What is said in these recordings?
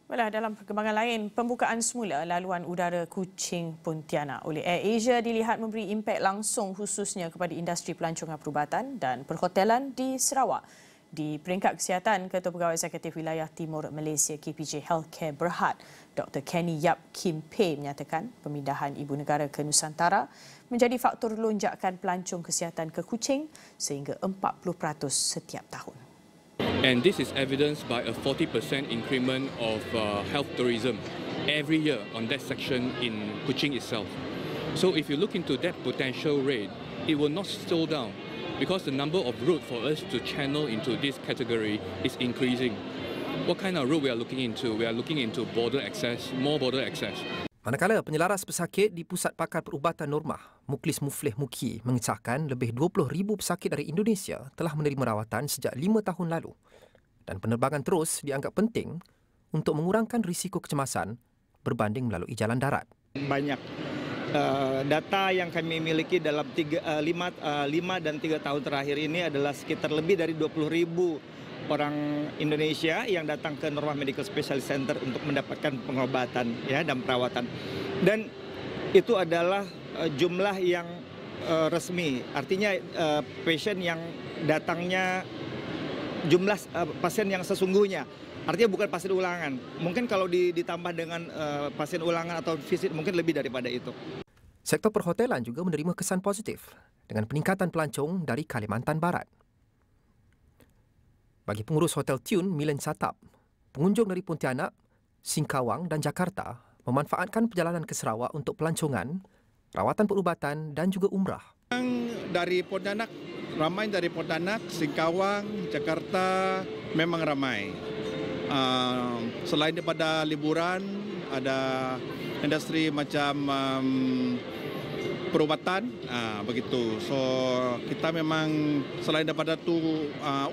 Dalam perkembangan lain, pembukaan semula laluan udara Kuching Pontianak oleh AirAsia dilihat memberi impak langsung khususnya kepada industri pelancongan perubatan dan perhotelan di Sarawak. Di peringkat kesihatan, Ketua Pegawai Eksekutif Wilayah Timur Malaysia KPJ Healthcare Berhad, Dr. Kenny Yap Kim Pei menyatakan pemindahan ibu negara ke Nusantara menjadi faktor lonjakan pelancong kesihatan ke Kuching sehingga 40% setiap tahun. And this is evidenced by a 40% increment of health tourism every year on that section in Kuching itself. So if you look into that potential rate, it will not slow down because the number of routes for us to channel into this category is increasing. What kind of route we are looking into? We are looking into border access, more border access. Manakala penyelaras pesakit di Pusat Pakar Perubatan Normah, Muklis Muflih Muki mengesahkan lebih 20,000 pesakit dari Indonesia telah menerima rawatan sejak 5 tahun lalu. Dan penerbangan terus dianggap penting untuk mengurangkan risiko kecemasan berbanding melalui jalan darat. Banyak data yang kami miliki dalam 5 dan 3 tahun terakhir ini adalah sekitar lebih dari 20,000 orang Indonesia yang datang ke Normah Medical Specialist Center untuk mendapatkan pengobatan dan perawatan. Dan itu adalah jumlah yang resmi. Artinya pasien yang datangnya jumlah pasien yang sesungguhnya. Artinya bukan pasien ulangan. Mungkin kalau ditambah dengan pasien ulangan atau visit mungkin lebih daripada itu. Sektor perhotelan juga menerima kesan positif dengan peningkatan pelancong dari Kalimantan Barat. Bagi pengurus Hotel Tune Milen Satap, pengunjung dari Pontianak, Singkawang dan Jakarta memanfaatkan perjalanan ke Sarawak untuk pelancongan, rawatan perubatan dan juga umrah. Dari Pontianak, ramai dari Pontianak, Singkawang, Jakarta memang ramai. Selain daripada liburan, ada industri macam perubatan, begitu. So kita memang selain daripada tu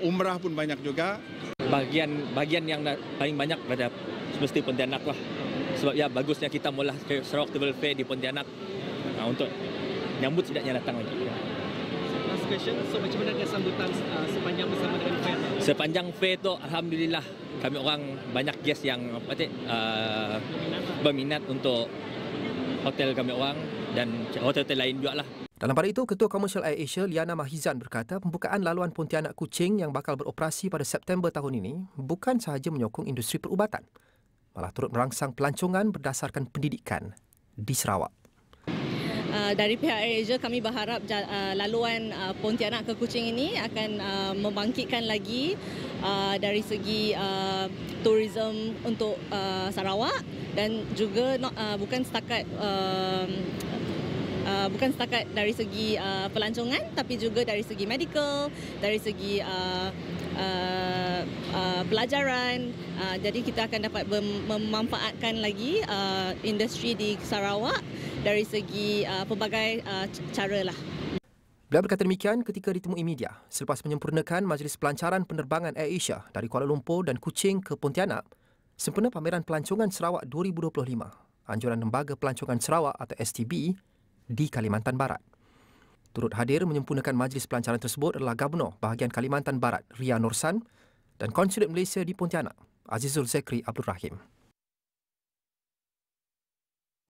umrah pun banyak juga. Bagian yang paling banyak pada semesti Pontianak lah. Sebab ya bagusnya kita mula Sarawak Travel Fair di Pontianak untuk nyambut sedaknya datang lagi. Last question, so macam mana sambutan sepanjang bersama dengan fair? Sepanjang fair tu alhamdulillah kami orang banyak guest yang berminat untuk hotel kami orang dan hotel-hotel lain juga lah. Dalam pada itu, Ketua Komersial AirAsia Liana Mahizan berkata pembukaan laluan Pontianak Kuching yang bakal beroperasi pada September tahun ini bukan sahaja menyokong industri perubatan, malah turut merangsang pelancongan berdasarkan pendidikan di Sarawak. Dari pihak AirAsia kami berharap laluan Pontianak ke Kuching ini akan membangkitkan lagi dari segi tourism untuk Sarawak dan juga bukan setakat dari segi pelancongan tapi juga dari segi medical, dari segi pelajaran. Jadi kita akan dapat memanfaatkan lagi industri di Sarawak dari segi pelbagai cara lah. Beliau berkata demikian ketika ditemui media selepas menyempurnakan Majlis Pelancaran Penerbangan AirAsia dari Kuala Lumpur dan Kuching ke Pontianak sempena pameran pelancongan Sarawak 2025, anjuran Lembaga Pelancongan Sarawak atau STB di Kalimantan Barat. Turut hadir menyempurnakan majlis pelancaran tersebut adalah Gubernur bahagian Kalimantan Barat Ria Nursan dan Konsulat Malaysia di Pontianak Azizul Zekri Abdul Rahim.